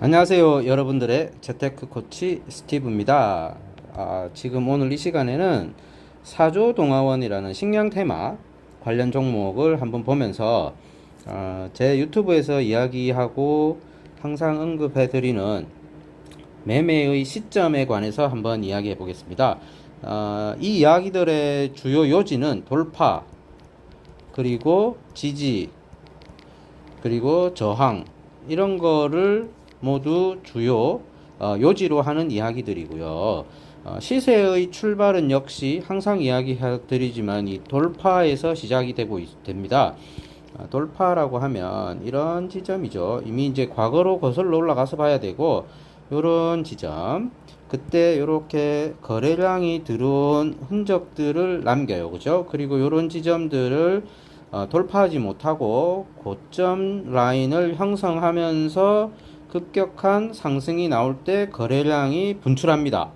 안녕하세요, 여러분들의 재테크 코치 스티브입니다. 지금 오늘 이 시간에는 사조동화원이라는 식량 테마 관련 종목을 한번 보면서 제 유튜브에서 이야기하고 항상 언급해드리는 매매의 시점에 관해서 한번 이야기해 보겠습니다. 이 이야기들의 주요 요지는 돌파, 그리고 지지, 그리고 저항, 이런 거를 모두 주요 요지로 하는 이야기들이고요. 시세의 출발은 역시 항상 이야기해드리지만 이 돌파에서 시작이 됩니다. 돌파라고 하면 이런 지점이죠. 이미 이제 과거로 거슬러 올라가서 봐야 되고, 요런 지점, 그때 이렇게 거래량이 들어온 흔적들을 남겨요. 그죠? 그리고 요런 지점들을 돌파하지 못하고 고점 라인을 형성하면서 급격한 상승이 나올 때 거래량이 분출합니다.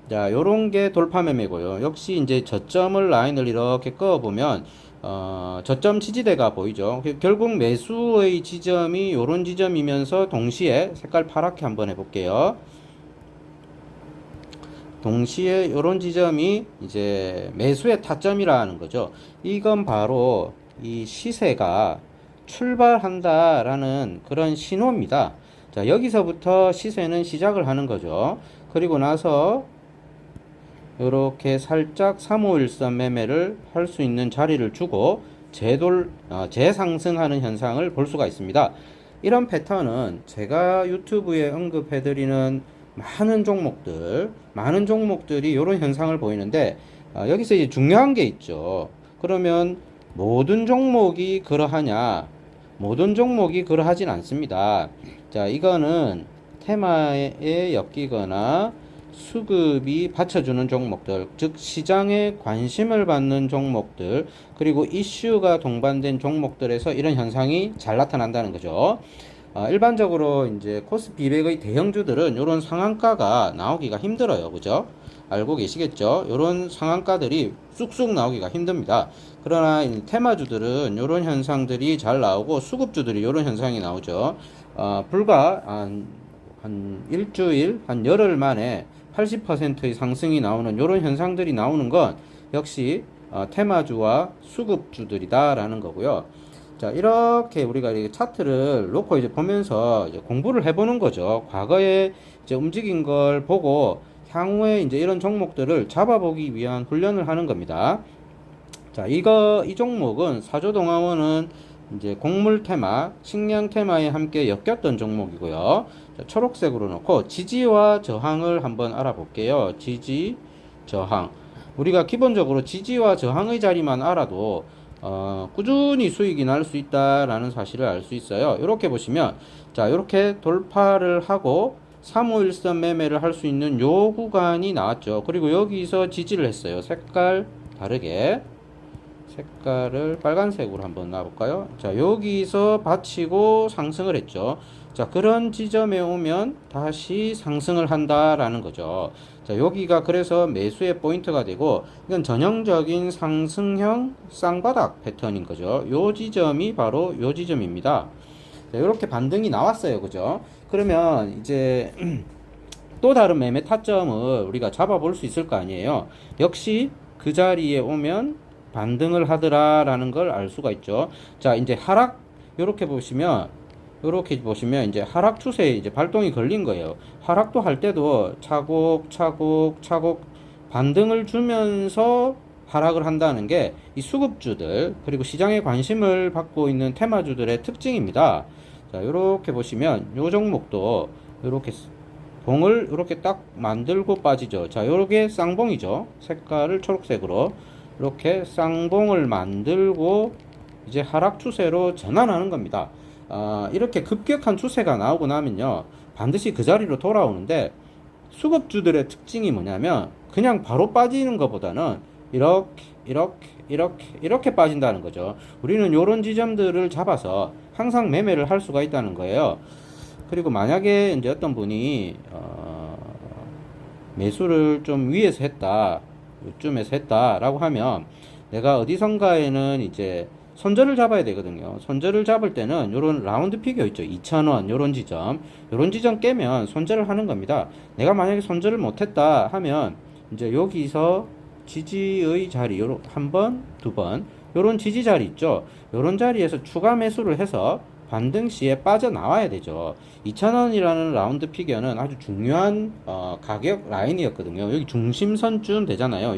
자, 요런 게 돌파 매매고요. 역시 이제 저점을 라인을 이렇게 그어보면 저점 지지대가 보이죠. 결국 매수의 지점이 요런 지점이면서 동시에 색깔 파랗게 한번 해볼게요. 동시에 요런 지점이 이제 매수의 타점이라는 거죠. 이건 바로 이 시세가 출발한다라는 그런 신호입니다. 자, 여기서부터 시세는 시작을 하는 거죠. 그리고 나서 이렇게 살짝 3513 매매를 할 수 있는 자리를 주고 재상승하는 현상을 볼 수가 있습니다. 이런 패턴은 제가 유튜브에 언급해드리는 많은 종목들이 이런 현상을 보이는데, 여기서 이제 중요한 게 있죠. 그러면 모든 종목이 그러하냐? 모든 종목이 그러하진 않습니다. 자, 이거는 테마에 엮이거나 수급이 받쳐주는 종목들, 즉 시장에 관심을 받는 종목들, 그리고 이슈가 동반된 종목들에서 이런 현상이 잘 나타난다는 거죠. 일반적으로 이제 코스피 200의 대형주들은 이런 상한가가 나오기가 힘들어요. 그죠? 알고 계시겠죠? 이런 상한가들이 쑥쑥 나오기가 힘듭니다. 그러나 테마주들은 이런 현상들이 잘 나오고, 수급주들이 이런 현상이 나오죠. 불과 한 일주일, 한 열흘 만에 80%의 상승이 나오는 이런 현상들이 나오는 건 역시 테마주와 수급주들이다라는 거고요. 자, 이렇게 우리가 이 차트를 놓고 이제 보면서 이제 공부를 해보는 거죠. 과거에 이제 움직인 걸 보고 향후에 이제 이런 종목들을 잡아보기 위한 훈련을 하는 겁니다. 자, 이 종목은 사조동화원은 이제 곡물 테마, 식량 테마에 함께 엮였던 종목이고요. 자, 초록색으로 놓고 지지와 저항을 한번 알아볼게요. 지지, 저항. 우리가 기본적으로 지지와 저항의 자리만 알아도 꾸준히 수익이 날 수 있다라는 사실을 알 수 있어요. 이렇게 보시면, 자, 이렇게 돌파를 하고 3513 매매를 할 수 있는 요 구간이 나왔죠. 그리고 여기서 지지를 했어요. 색깔 다르게. 색깔을 빨간색으로 한번 놔볼까요? 자, 여기서 받치고 상승을 했죠. 자, 그런 지점에 오면 다시 상승을 한다라는 거죠. 자, 여기가 그래서 매수의 포인트가 되고, 이건 전형적인 상승형 쌍바닥 패턴인 거죠. 요 지점이 바로 요 지점입니다. 자, 이렇게 반등이 나왔어요. 그죠? 그러면 이제 또 다른 매매 타점을 우리가 잡아볼 수 있을 거 아니에요. 역시 그 자리에 오면 반등을 하더라라는 걸 알 수가 있죠. 자, 이제 하락, 요렇게 보시면 이제 하락 추세에 이제 발동이 걸린 거예요. 하락도 할 때도 차곡차곡 반등을 주면서 하락을 한다는 게 이 수급주들, 그리고 시장에 관심을 받고 있는 테마주들의 특징입니다. 자, 요렇게 보시면 요 종목도 요렇게 봉을 이렇게 딱 만들고 빠지죠. 자, 요렇게 쌍봉이죠. 색깔을 초록색으로 이렇게 쌍봉을 만들고 이제 하락 추세로 전환하는 겁니다. 이렇게 급격한 추세가 나오고 나면요, 반드시 그 자리로 돌아오는데, 수급주들의 특징이 뭐냐면 그냥 바로 빠지는 것보다는 이렇게 빠진다는 거죠. 우리는 이런 지점들을 잡아서 항상 매매를 할 수가 있다는 거예요. 그리고 만약에 이제 어떤 분이 매수를 좀 요쯤에서 했다라고 하면, 내가 어디선가에는 이제 손절을 잡아야 되거든요. 손절을 잡을 때는 요런 라운드 피겨 있죠. 2,000원 요런 지점 깨면 손절을 하는 겁니다. 내가 만약에 손절을 못했다 하면 이제 여기서 지지의 자리 요런 한 번, 두 번 요런 지지 자리 있죠. 요런 자리에서 추가 매수를 해서 반등 시에 빠져나와야 되죠. 2,000원이라는 라운드 피겨는 아주 중요한 가격 라인이었거든요. 여기 중심선쯤 되잖아요.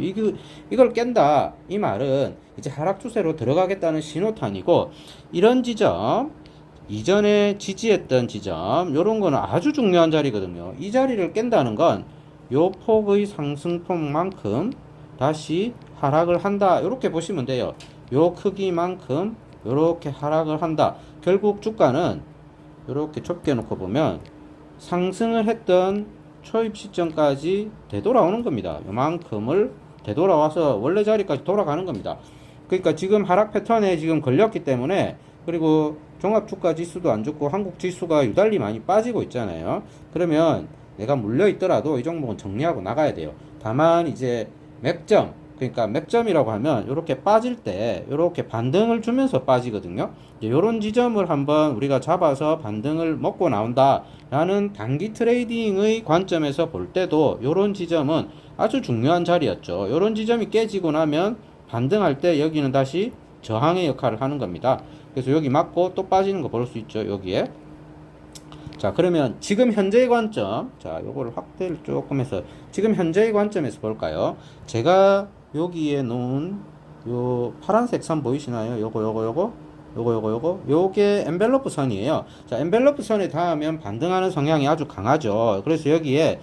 이걸 깬다 이 말은 이제 하락 추세로 들어가겠다는 신호탄이고, 이런 지점 이전에 지지했던 지점 요런 거는 아주 중요한 자리거든요. 이 자리를 깬다는 건 요 폭의 상승폭만큼 다시 하락을 한다 이렇게 보시면 돼요. 요 크기만큼 요렇게 하락을 한다. 결국 주가는 이렇게 좁게 놓고 보면 상승을 했던 초입 시점까지 되돌아오는 겁니다. 요만큼을 되돌아와서 원래 자리까지 돌아가는 겁니다. 그러니까 지금 하락 패턴에 지금 걸렸기 때문에, 그리고 종합 주가 지수도 안 좋고 한국 지수가 유달리 많이 빠지고 있잖아요. 그러면 내가 물려 있더라도 이 종목은 정리하고 나가야 돼요. 다만 이제 맥점, 그러니까 맥점이라고 하면 이렇게 빠질 때 이렇게 반등을 주면서 빠지거든요. 이런 지점을 한번 우리가 잡아서 반등을 먹고 나온다 라는 단기 트레이딩의 관점에서 볼 때도 이런 지점은 아주 중요한 자리였죠. 이런 지점이 깨지고 나면 반등할 때 여기는 다시 저항의 역할을 하는 겁니다. 그래서 여기 맞고 또 빠지는 거 볼 수 있죠. 여기에. 자, 그러면 지금 현재의 관점, 자, 요거를 확대를 조금 해서 지금 현재의 관점에서 볼까요? 제가 여기에 놓은 요 파란색 선 보이시나요? 요게 엔벨로프 선이에요. 자, 엔벨로프 선에 닿으면 반등하는 성향이 아주 강하죠. 그래서 여기에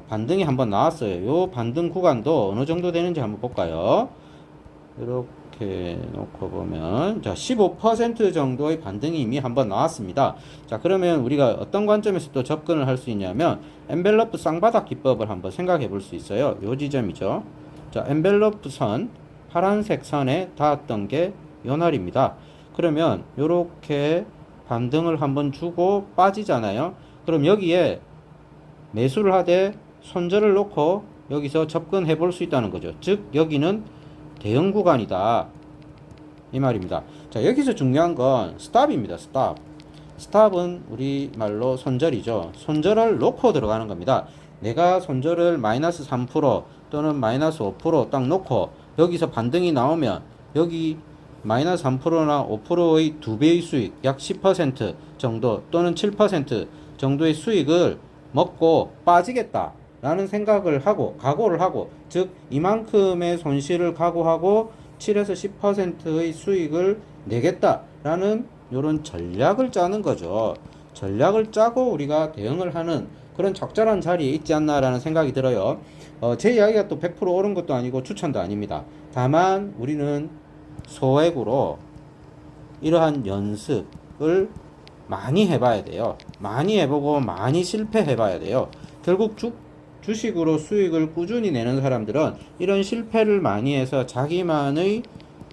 반등이 한번 나왔어요. 요 반등 구간도 어느 정도 되는지 한번 볼까요? 이렇게 놓고 보면, 자, 15% 정도의 반등이 이미 한번 나왔습니다. 자, 그러면 우리가 어떤 관점에서 또 접근을 할 수 있냐면 엔벨로프 쌍바닥 기법을 한번 생각해 볼 수 있어요. 요 지점이죠. 자, 엔벨로프 선, 파란색 선에 닿았던 게 요 날입니다. 그러면 요렇게 반등을 한번 주고 빠지잖아요. 그럼 여기에 매수를 하되 손절을 놓고 여기서 접근해 볼 수 있다는 거죠. 즉 여기는 대응 구간이다 이 말입니다. 자, 여기서 중요한 건 스탑입니다. 스탑은 우리말로 손절이죠. 손절을 놓고 들어가는 겁니다. 내가 손절을 마이너스 3% 또는 마이너스 5% 놓고 여기서 반등이 나오면 여기 마이너스 3%나 5%의 2배의 수익, 약 10% 정도 또는 7% 정도의 수익을 먹고 빠지겠다 라는 생각을 하고 각오를 하고, 즉 이만큼의 손실을 각오하고 7에서 10%의 수익을 내겠다 라는 이런 전략을 짜는 거죠. 전략을 짜고 우리가 대응을 하는 그런 적절한 자리에 있지 않나 라는 생각이 들어요. 제 이야기가 또 100% 옳은 것도 아니고 추천도 아닙니다. 다만 우리는 소액으로 이러한 연습을 많이 해봐야 돼요. 많이 해보고 많이 실패해봐야 돼요. 결국 주식으로 수익을 꾸준히 내는 사람들은 이런 실패를 많이 해서 자기만의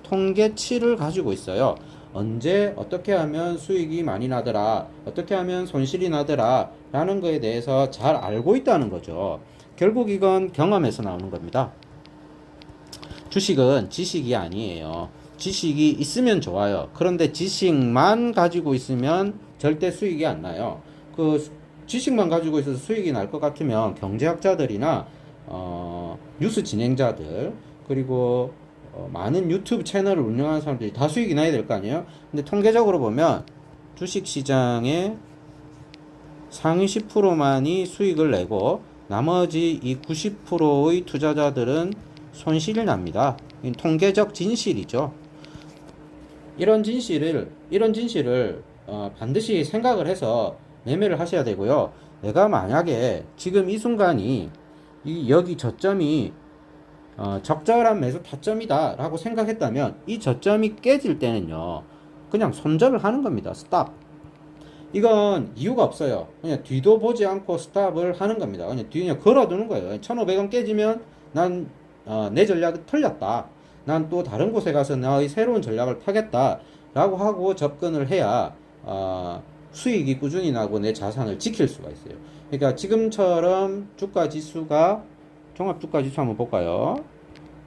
통계치를 가지고 있어요. 언제 어떻게 하면 수익이 많이 나더라, 어떻게 하면 손실이 나더라 라는 거에 대해서 잘 알고 있다는 거죠. 결국 이건 경험에서 나오는 겁니다. 주식은 지식이 아니에요. 지식이 있으면 좋아요. 그런데 지식만 가지고 있으면 절대 수익이 안 나요. 지식만 가지고 있어서 수익이 날 것 같으면 경제학자들이나 뉴스 진행자들, 그리고 많은 유튜브 채널을 운영하는 사람들이 다 수익이 나야 될 거 아니에요. 근데 통계적으로 보면 주식시장의 상위 10%만이 수익을 내고 나머지 이 90%의 투자자들은 손실이 납니다. 통계적 진실이죠. 이런 진실을 반드시 생각을 해서 매매를 하셔야 되고요. 내가 만약에 지금 이 순간이 여기 저점이 적절한 매수 타점이다 라고 생각했다면 이 저점이 깨질 때는요, 그냥 손절을 하는 겁니다. 스탑. 이건 이유가 없어요. 그냥 뒤도 보지 않고 스탑을 하는 겁니다. 그냥 걸어두는 거예요. 1,500원 깨지면 난 내 전략이 틀렸다, 난 또 다른 곳에 가서 나의 새로운 전략을 타겠다 라고 하고 접근을 해야 수익이 꾸준히 나고 내 자산을 지킬 수가 있어요. 그러니까 지금처럼 주가지수가, 종합주가지수 한번 볼까요?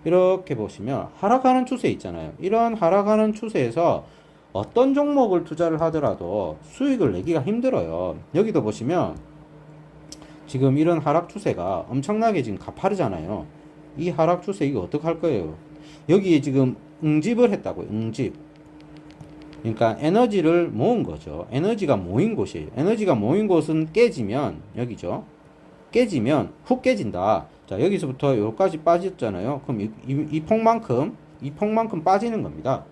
이렇게 보시면 하락하는 추세 있잖아요. 이런 하락하는 추세에서 어떤 종목을 투자를 하더라도 수익을 내기가 힘들어요. 여기도 보시면 지금 이런 하락 추세가 엄청나게 지금 가파르잖아요. 이 하락 추세 이거 어떡할 거예요? 여기에 지금 응집을 했다고요. 응집. 그러니까 에너지를 모은 거죠. 에너지가 모인 곳이에요. 에너지가 모인 곳은 깨지면 여기죠. 깨지면 훅 깨진다. 자, 여기서부터 여기까지 빠졌잖아요. 그럼 이 폭만큼 빠지는 겁니다.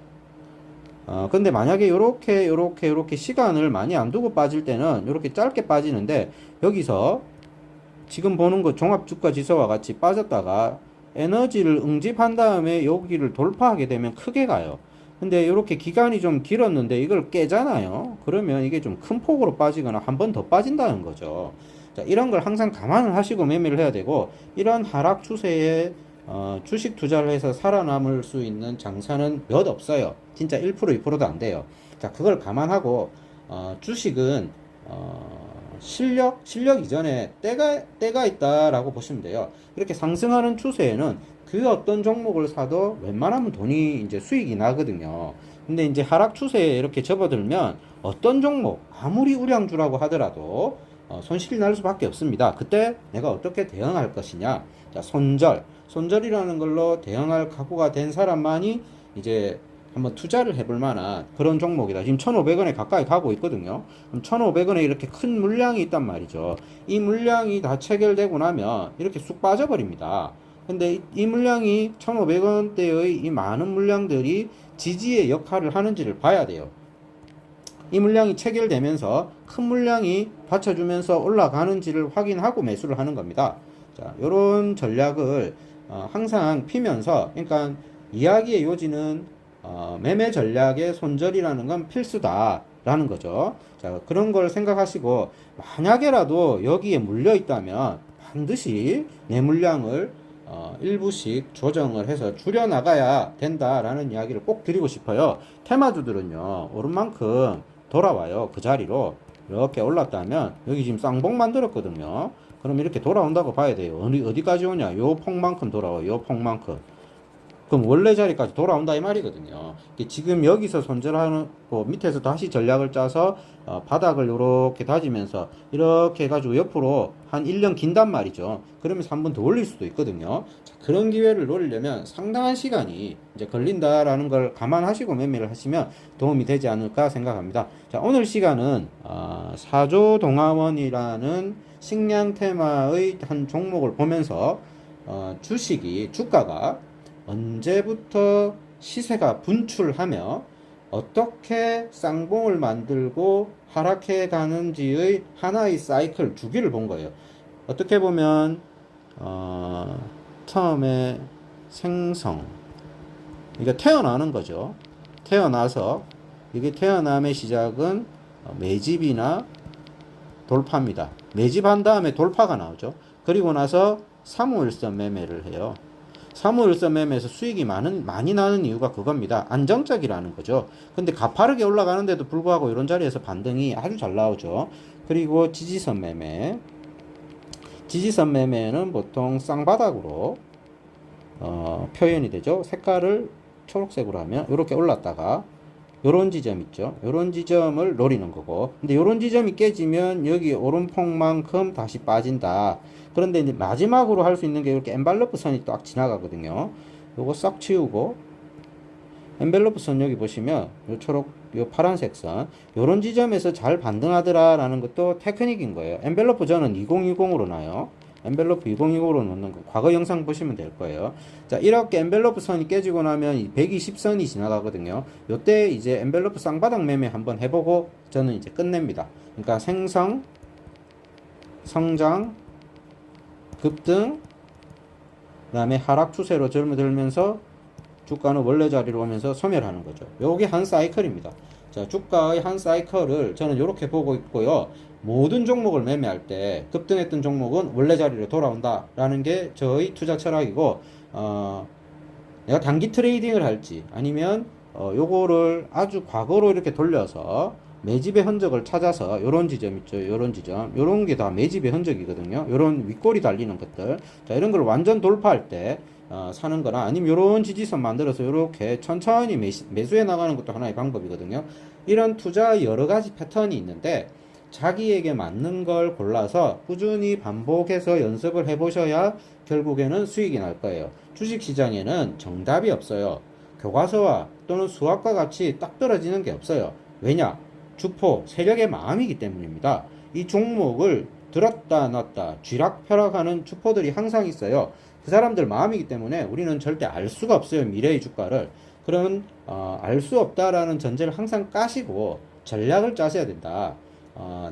근데 만약에 요렇게 시간을 많이 안 두고 빠질 때는 요렇게 짧게 빠지는데, 여기서 지금 보는 거 종합주가 지수와 같이 빠졌다가 에너지를 응집한 다음에 여기를 돌파하게 되면 크게 가요. 근데 이렇게 기간이 좀 길었는데 이걸 깨잖아요. 그러면 이게 좀 큰 폭으로 빠지거나 한 번 더 빠진다는 거죠. 자, 이런 걸 항상 감안을 하시고 매매를 해야 되고, 이런 하락 추세에 주식 투자를 해서 살아남을 수 있는 장사는 몇 없어요. 진짜 1% 2%도 안 돼요. 자, 그걸 감안하고 주식은 실력 이전에 때가 있다라고 보시면 돼요. 이렇게 상승하는 추세에는 그 어떤 종목을 사도 웬만하면 돈이 이제 수익이 나거든요. 근데 이제 하락 추세에 이렇게 접어들면 어떤 종목, 아무리 우량주라고 하더라도 손실이 날 수밖에 없습니다. 그때 내가 어떻게 대응할 것이냐. 자, 손절이라는 걸로 대응할 각오가 된 사람만이 이제 한번 투자를 해볼 만한 그런 종목이다. 지금 1,500원에 가까이 가고 있거든요. 그럼 1,500원에 이렇게 큰 물량이 있단 말이죠. 이 물량이 다 체결되고 나면 이렇게 쑥 빠져버립니다. 근데 이 물량이 1,500원대의 이 많은 물량들이 지지의 역할을 하는지를 봐야 돼요. 이 물량이 체결되면서 큰 물량이 받쳐주면서 올라가는지를 확인하고 매수를 하는 겁니다. 자, 요런 전략을 항상 피면서, 그러니까 이야기의 요지는 매매 전략의 손절이라는 건 필수다라는 거죠. 자, 그런 걸 생각하시고, 만약에라도 여기에 물려 있다면 반드시 내 물량을 일부씩 조정을 해서 줄여 나가야 된다라는 이야기를 꼭 드리고 싶어요. 테마주들은요, 오른 만큼 돌아와요. 그 자리로 이렇게 올랐다면, 여기 지금 쌍봉 만들었거든요. 그럼 이렇게 돌아온다고 봐야 돼요. 어디까지 오냐? 요 폭만큼 돌아와요. 요 폭만큼. 그럼 원래 자리까지 돌아온다 이 말이거든요. 지금 여기서 손절하는 거 밑에서 다시 전략을 짜서 바닥을 이렇게 다지면서 이렇게 해가지고 옆으로 한 1년 긴단 말이죠. 그러면서 한 번 더 올릴 수도 있거든요. 자, 그런 기회를 노리려면 상당한 시간이 이제 걸린다라는 걸 감안하시고 매매를 하시면 도움이 되지 않을까 생각합니다. 자, 오늘 시간은 사조동화원이라는 식량 테마의 한 종목을 보면서 주가가 언제부터 시세가 분출하며 어떻게 쌍봉을 만들고 하락해 가는지의 하나의 사이클 주기를 본 거예요. 어떻게 보면 처음에 생성, 이게 태어나는 거죠. 태어나서 이게 태어남의 시작은 매집이나 돌파입니다. 매집한 다음에 돌파가 나오죠. 그리고 나서 사무일선 매매를 해요. 사무일선 매매에서 수익이 많이 나는 이유가 그겁니다. 안정적이라는 거죠. 근데 가파르게 올라가는데도 불구하고 이런 자리에서 반등이 아주 잘 나오죠. 그리고 지지선 매매. 지지선 매매는 보통 쌍바닥으로 표현이 되죠. 색깔을 초록색으로 하면 이렇게 올랐다가 요런 지점 있죠. 요런 지점을 노리는 거고, 근데 요런 지점이 깨지면 여기 오른폭만큼 다시 빠진다. 그런데 이제 마지막으로 할 수 있는 게 이렇게 엔벨로프 선이 딱 지나가거든요. 요거 싹 치우고, 엔벨로프 선 여기 보시면 요 초록, 요 파란색 선, 요런 지점에서 잘 반등하더라라는 것도 테크닉인 거예요. 엔벨로프 저는 2020으로 나요. 엔벨로프 2020으로 놓는 거 과거 영상 보시면 될 거예요. 자, 이렇게 엔벨로프 선이 깨지고 나면 120선이 지나가거든요. 요때 이제 엔벨로프 쌍바닥 매매 한번 해보고 저는 이제 끝냅니다. 그러니까 생성, 성장, 급등, 그 다음에 하락 추세로 접어들면서 주가는 원래 자리로 오면서 소멸하는 거죠. 요게 한 사이클입니다. 자, 주가의 한 사이클을 저는 이렇게 보고 있고요. 모든 종목을 매매할 때 급등했던 종목은 원래 자리로 돌아온다 라는 게 저의 투자 철학이고, 내가 단기 트레이딩을 할지 아니면 요거를 아주 과거로 이렇게 돌려서 매집의 흔적을 찾아서 요런 지점 있죠. 요런 지점, 요런 게 다 매집의 흔적이거든요. 요런 윗골이 달리는 것들, 자, 이런 걸 완전 돌파할 때 사는 거나 아니면 요런 지지선 만들어서 요렇게 천천히 매수해 나가는 것도 하나의 방법이거든요. 이런 투자 여러 가지 패턴이 있는데 자기에게 맞는 걸 골라서 꾸준히 반복해서 연습을 해보셔야 결국에는 수익이 날 거예요. 주식시장에는 정답이 없어요. 교과서와 또는 수학과 같이 딱 떨어지는 게 없어요. 왜냐? 주포, 세력의 마음이기 때문입니다. 이 종목을 들었다 놨다 쥐락펴락하는 주포들이 항상 있어요. 그 사람들 마음이기 때문에 우리는 절대 알 수가 없어요. 미래의 주가를. 그런 알 수 없다라는 전제를 항상 까시고 전략을 짜셔야 된다.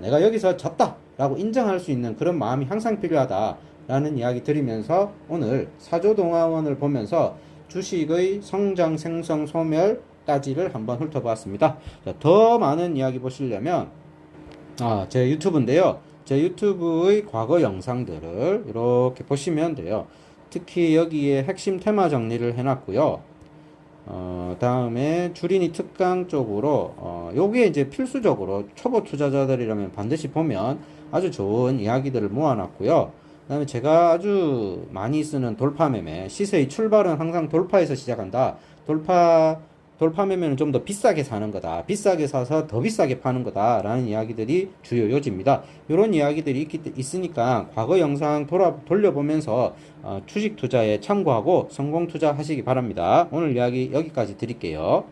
내가 여기서 졌다 라고 인정할 수 있는 그런 마음이 항상 필요하다 라는 이야기 드리면서 오늘 사조동화원을 보면서 주식의 성장, 생성, 소멸 따지를 한번 훑어보았습니다. 자, 더 많은 이야기 보시려면 제 유튜브인데요. 제 유튜브의 과거 영상들을 이렇게 보시면 돼요. 특히 여기에 핵심 테마 정리를 해놨고요. 다음에 주린이 특강 쪽으로 요게 이제 필수적으로 초보 투자자들이라면 반드시 보면 아주 좋은 이야기들을 모아놨고요. 그다음에 제가 아주 많이 쓰는 돌파 매매, 시세의 출발은 항상 돌파에서 시작한다. 돌파 매매는 좀 더 비싸게 사는 거다. 비싸게 사서 더 비싸게 파는 거다. 라는 이야기들이 주요 요지입니다. 이런 이야기들이 있으니까 과거 영상 돌려보면서 주식 투자에 참고하고 성공 투자 하시기 바랍니다. 오늘 이야기 여기까지 드릴게요.